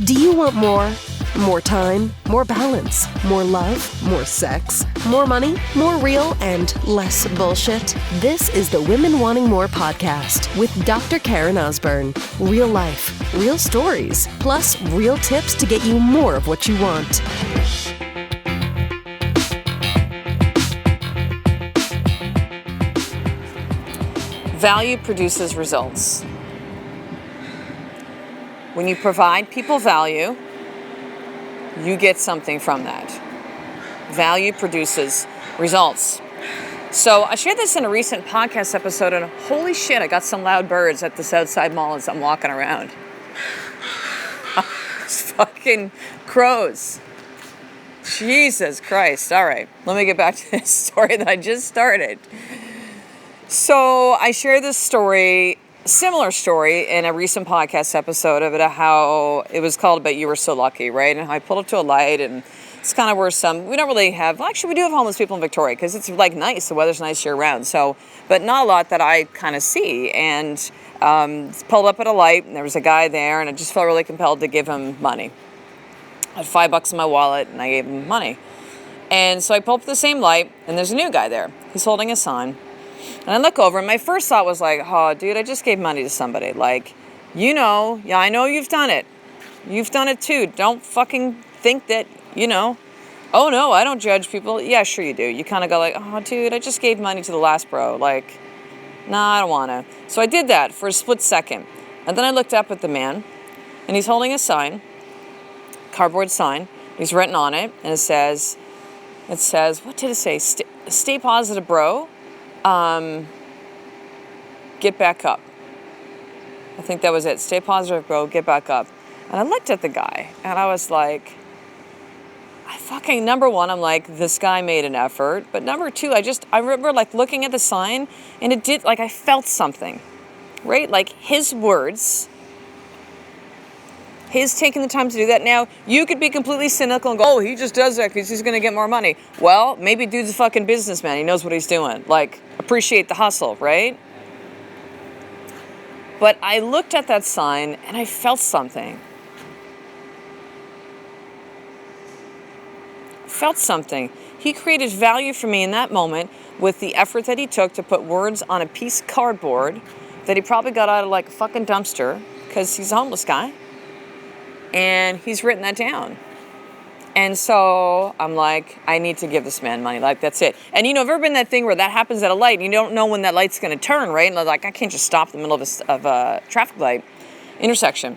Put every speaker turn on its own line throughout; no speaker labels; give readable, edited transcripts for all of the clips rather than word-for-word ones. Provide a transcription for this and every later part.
Do you want more? More time, more balance, more love, more sex, more money, more real, and less bullshit? This is the Women Wanting More podcast with Dr. Karen Osborne. Real life, real stories, plus real tips to get you more of what you want.
Value produces results. When you provide people value, you get something from that. Value produces results. So I shared this in a recent podcast episode, and holy shit, I got some loud birds at the Southside Mall as I'm walking around. It's fucking crows. Jesus Christ. All right, let me get back to this story that I just started. So I shared this story, similar story, in a recent podcast episode of it, how it was called "But You Were So Lucky," right? And I pulled up to a light, and it's kind of where we don't really have, actually we do have homeless people in Victoria because it's like nice, the weather's nice year round, so, but not a lot that I kind of see. And pulled up at a light, and there was a guy there, and I just felt really compelled to give him money. I had $5 in my wallet, and I gave him money. And so I pulled up the same light, and there's a new guy there. He's holding a sign. And I look over, and my first thought was like, oh, dude, I just gave money to somebody. Like, yeah, I know you've done it. You've done it too. Don't fucking think that, oh no, I don't judge people. Yeah, sure you do. You kind of go like, oh, dude, I just gave money to the last bro. Like, nah, I don't want to. So I did that for a split second. And then I looked up at the man, and he's holding a sign, cardboard sign. He's written on it, and it says, what did it say? Stay positive, bro. Get back up. I think that was it. Stay positive, bro. Get back up. And I looked at the guy, and I was like, number one, I'm like, this guy made an effort. But number two, I remember like looking at the sign, and it did, like, I felt something, right? Like his words, his taking the time to do that. Now, you could be completely cynical and go, oh, he just does that because he's going to get more money. Well, maybe dude's a fucking businessman. He knows what he's doing. Like, appreciate the hustle, right? But I looked at that sign and I felt something. He created value for me in that moment with the effort that he took to put words on a piece of cardboard that he probably got out of like a fucking dumpster because he's a homeless guy. And he's written that down. And so I'm like, I need to give this man money. Like, that's it. And have ever been that thing where that happens at a light and you don't know when that light's going to turn, right? And like, I can't just stop in the middle of a traffic light intersection.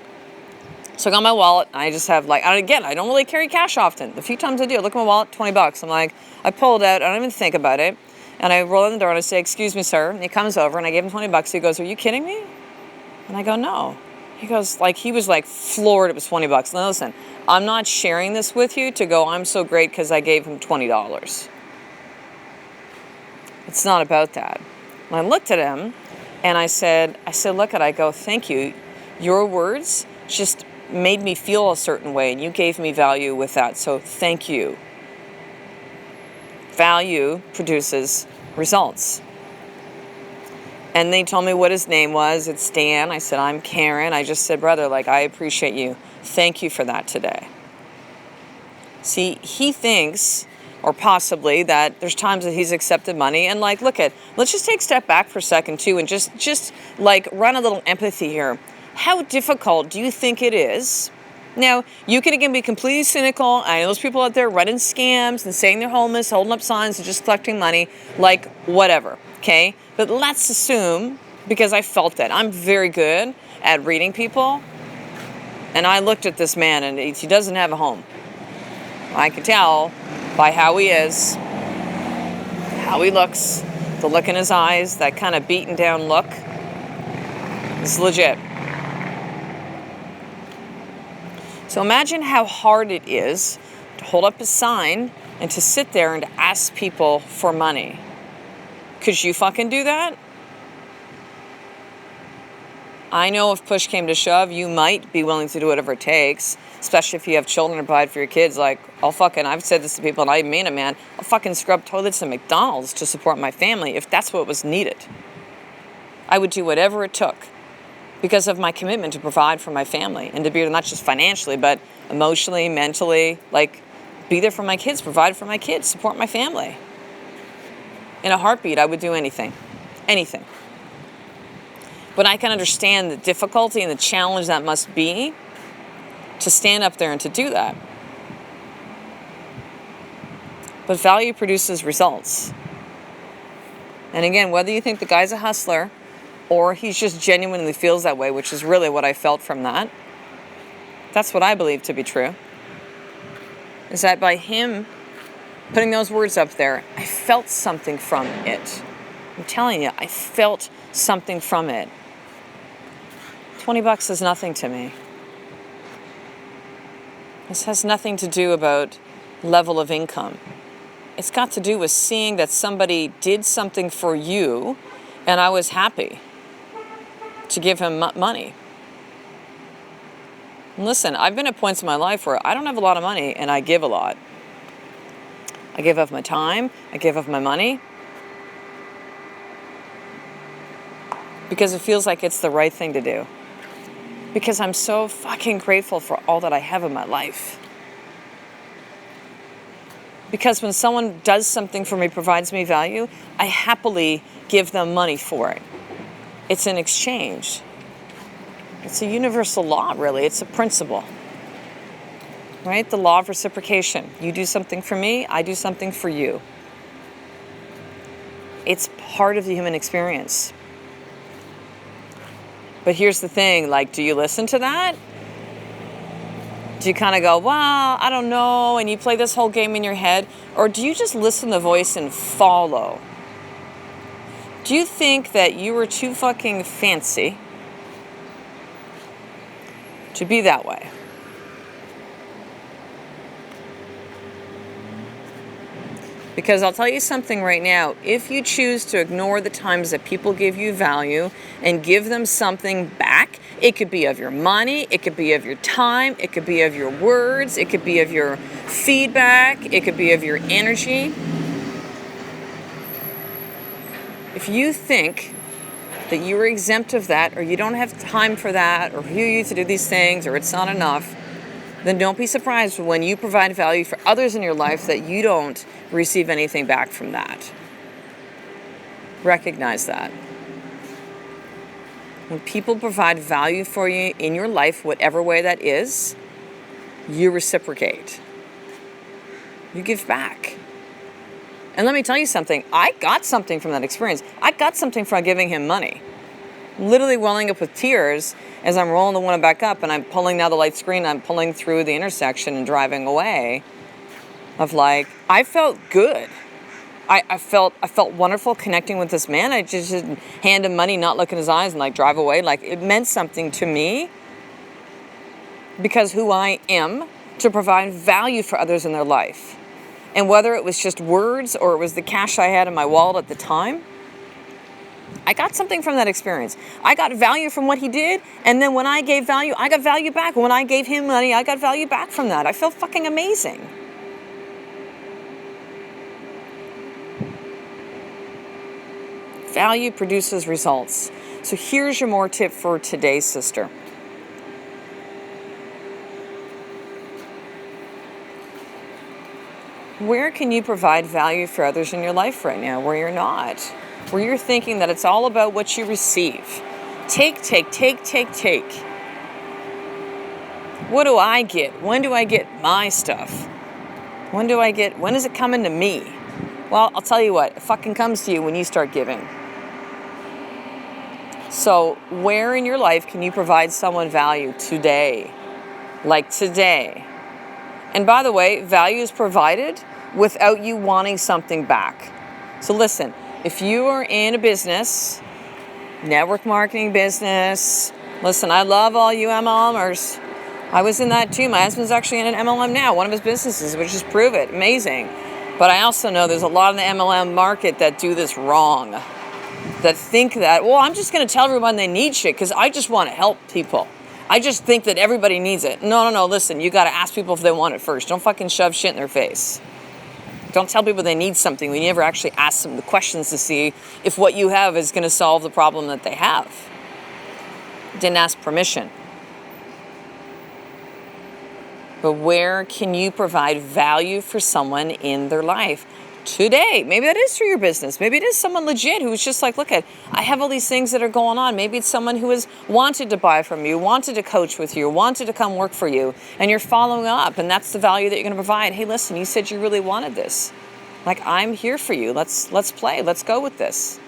So I got my wallet, and I just have like, I don't really carry cash often. The few times I do, I look at my wallet, $20. I'm like, I pull it out, I don't even think about it. And I roll in the door and I say, excuse me, sir. And he comes over and I gave him $20. He goes, are you kidding me? And I go, no. He goes, like, he was like floored. It was $20. Now listen, I'm not sharing this with you to go, I'm so great because I gave him $20. It's not about that. And I looked at him and I said, I go, thank you. Your words just made me feel a certain way, and you gave me value with that. So thank you. Value produces results. And they told me what his name was. It's Dan. I said, I'm Karen. I just said, brother, like, I appreciate you. Thank you for that today. See, he thinks, or possibly, that there's times that he's accepted money. And like, let's just take a step back for a second too, and just like run a little empathy here. How difficult do you think it is? Now, you can again be completely cynical. I know those people out there running scams and saying they're homeless, holding up signs and just collecting money, like whatever, okay? But let's assume, because I felt that, I'm very good at reading people, and I looked at this man and he doesn't have a home. I could tell by how he is, how he looks, the look in his eyes, that kind of beaten down look. It's legit. So imagine how hard it is to hold up a sign and to sit there and to ask people for money. Could you fucking do that? I know if push came to shove, you might be willing to do whatever it takes, especially if you have children to provide for your kids. Like, I've said this to people, and I mean it, man. I'll fucking scrub toilets at McDonald's to support my family if that's what was needed. I would do whatever it took. because of my commitment to provide for my family and to be not just financially, but emotionally, mentally, like be there for my kids, provide for my kids, support my family. In a heartbeat, I would do anything. Anything. But I can understand the difficulty and the challenge that must be to stand up there and to do that. But value produces results. And again, whether you think the guy's a hustler or he just genuinely feels that way, which is really what I felt from that, that's what I believe to be true, is that by him putting those words up there, I felt something from it. I'm telling you, I felt something from it. $20 is nothing to me. This has nothing to do about level of income. It's got to do with seeing that somebody did something for you, and I was happy to give him money. And listen, I've been at points in my life where I don't have a lot of money, and I give a lot. I give of my time, I give of my money, because it feels like it's the right thing to do. Because I'm so fucking grateful for all that I have in my life. Because when someone does something for me, provides me value, I happily give them money for it. It's an exchange. It's a universal law, really. It's a principle. Right? The law of reciprocation. You do something for me, I do something for you. It's part of the human experience. But here's the thing, like, do you listen to that? Do you kind of go, well, I don't know, and you play this whole game in your head? Or do you just listen to the voice and follow? Do you think that you were too fucking fancy to be that way? Because I'll tell you something right now, if you choose to ignore the times that people give you value and give them something back, it could be of your money, it could be of your time, it could be of your words, it could be of your feedback, it could be of your energy. If you think that you are exempt of that, or you don't have time for that, or who you to do these things, or it's not enough, then don't be surprised when you provide value for others in your life that you don't receive anything back from that. Recognize that. When people provide value for you in your life, whatever way that is, you reciprocate. You give back. And let me tell you something, I got something from that experience. I got something from giving him money. Literally welling up with tears as I'm rolling the window back up and I'm pulling down the light screen, I'm pulling through the intersection and driving away. Of like, I felt good. I felt wonderful connecting with this man. I just hand him money, not look in his eyes, and like drive away. Like, it meant something to me because who I am to provide value for others in their life. And whether it was just words or it was the cash I had in my wallet at the time, I got something from that experience. I got value from what he did, and then when I gave value, I got value back. When I gave him money, I got value back from that. I felt fucking amazing. Value produces results. So here's your more tip for today, sister. Where can you provide value for others in your life right now where you're not? Where you're thinking that it's all about what you receive. Take. What do I get? When do I get my stuff? When is it coming to me? Well, I'll tell you what, it fucking comes to you when you start giving. So where in your life can you provide someone value today? Like today. And by the way, value is provided without you wanting something back. So listen, if you are in a business, network marketing business, listen, I love all you MLMers. I was in that too. My husband's actually in an MLM now, one of his businesses, which is Prove It. Amazing. But I also know there's a lot in the MLM market that do this wrong. That think that, well, I'm just going to tell everyone they need shit because I just want to help people. I just think that everybody needs it. No, listen, you got to ask people if they want it first. Don't fucking shove shit in their face. Don't tell people they need something when you never actually ask them the questions to see if what you have is going to solve the problem that they have. Didn't ask permission. But where can you provide value for someone in their life today? Maybe that is through your business. Maybe it is someone legit who's just like, look, I have all these things that are going on. Maybe it's someone who has wanted to buy from you, wanted to coach with you, wanted to come work for you, and you're following up, and that's the value that you're going to provide. Hey, listen, you said you really wanted this. Like, I'm here for you. Let's play. Let's go with this.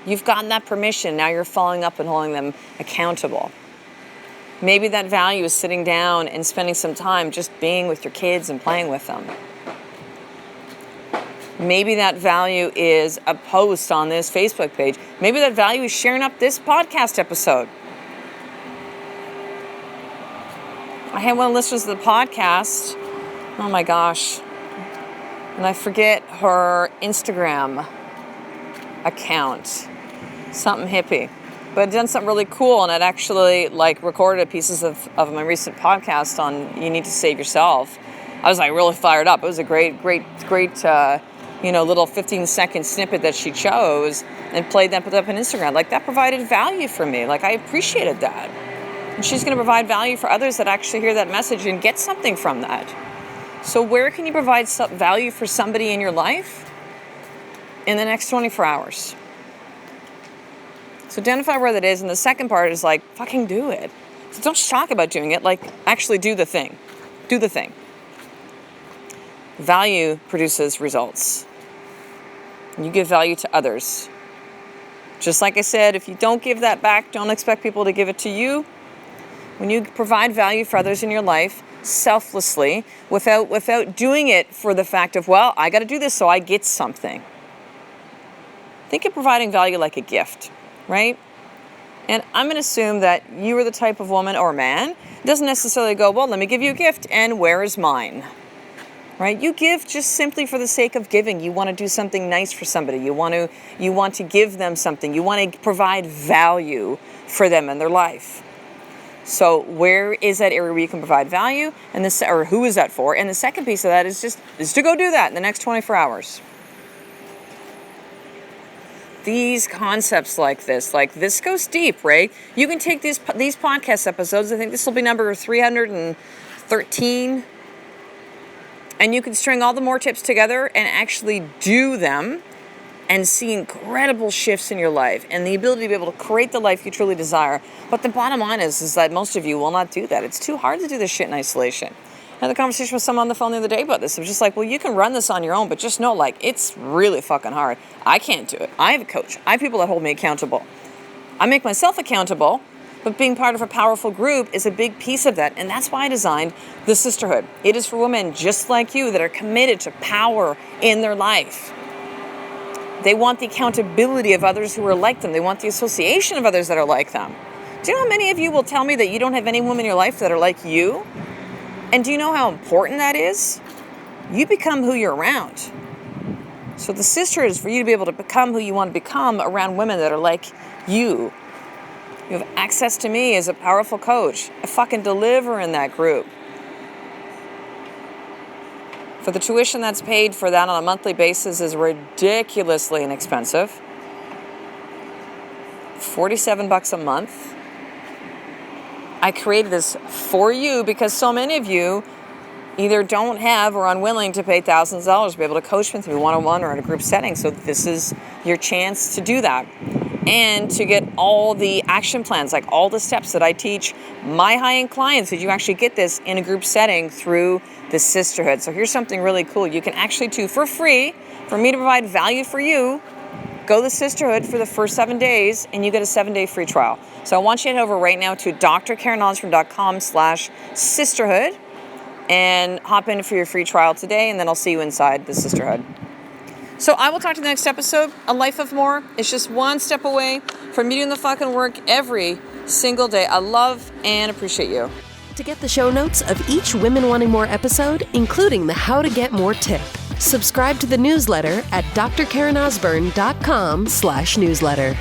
You've gotten that permission. Now you're following up and holding them accountable. Maybe that value is sitting down and spending some time just being with your kids and playing with them. Maybe that value is a post on this Facebook page. Maybe that value is sharing up this podcast episode. I had one of the listeners of the podcast. Oh my gosh. And I forget her Instagram account. Something hippie. But I'd done something really cool, and I'd actually recorded pieces of my recent podcast on You Need to Save Yourself. I was really fired up. It was a great little 15-second snippet that she chose and put up on Instagram. That provided value for me. I appreciated that. And she's going to provide value for others that actually hear that message and get something from that. So where can you provide value for somebody in your life in the next 24 hours? So identify where that is, and the second part is fucking do it. So don't just talk about doing it, actually do the thing. Do the thing. Value produces results. You give value to others. Just like I said, if you don't give that back, don't expect people to give it to you. When you provide value for others in your life, selflessly, without doing it for the fact of, well, I got to do this so I get something. Think of providing value like a gift. Right? And I'm going to assume that you are the type of woman or man doesn't necessarily go, well, let me give you a gift, and where is mine? Right? You give just simply for the sake of giving. You want to do something nice for somebody. You want to give them something. You want to provide value for them in their life. So where is that area where you can provide value, or who is that for? And the second piece of that is to go do that in the next 24 hours. These concepts like this goes deep, right? You can take these podcast episodes, I think this will be number 313, and you can string all the more tips together and actually do them and see incredible shifts in your life and the ability to be able to create the life you truly desire. But the bottom line is that most of you will not do that. It's too hard to do this shit in isolation. I had a conversation with someone on the phone the other day about this. It was just well, you can run this on your own, but just know, it's really fucking hard. I can't do it. I have a coach. I have people that hold me accountable. I make myself accountable, but being part of a powerful group is a big piece of that. And that's why I designed the Sisterhood. It is for women just like you that are committed to power in their life. They want the accountability of others who are like them. They want the association of others that are like them. Do you know how many of you will tell me that you don't have any women in your life that are like you? And do you know how important that is? You become who you're around. So the Sisterhood is for you to be able to become who you want to become around women that are like you. You have access to me as a powerful coach. I fucking deliver in that group. For the tuition that's paid for that on a monthly basis is ridiculously inexpensive. $47 a month. I created this for you because so many of you either don't have or are unwilling to pay thousands of dollars to be able to coach with me one-on-one or in a group setting. So this is your chance to do that and to get all the action plans, all the steps that I teach my high-end clients, that you actually get this in a group setting through the Sisterhood. So here's something really cool. You can actually do for free, for me to provide value for you, go to the Sisterhood for the first 7 days, and you get a 7-day free trial. So I want you to head over right now to drkarenosborn.com/sisterhood and hop in for your free trial today, and then I'll see you inside the Sisterhood. So I will talk to you in the next episode. A life of more. It's just one step away from you doing the fucking work every single day. I love and appreciate you.
To get the show notes of each Women Wanting More episode, including the How to Get More tip, subscribe to the newsletter at drkarenosborn.com/newsletter.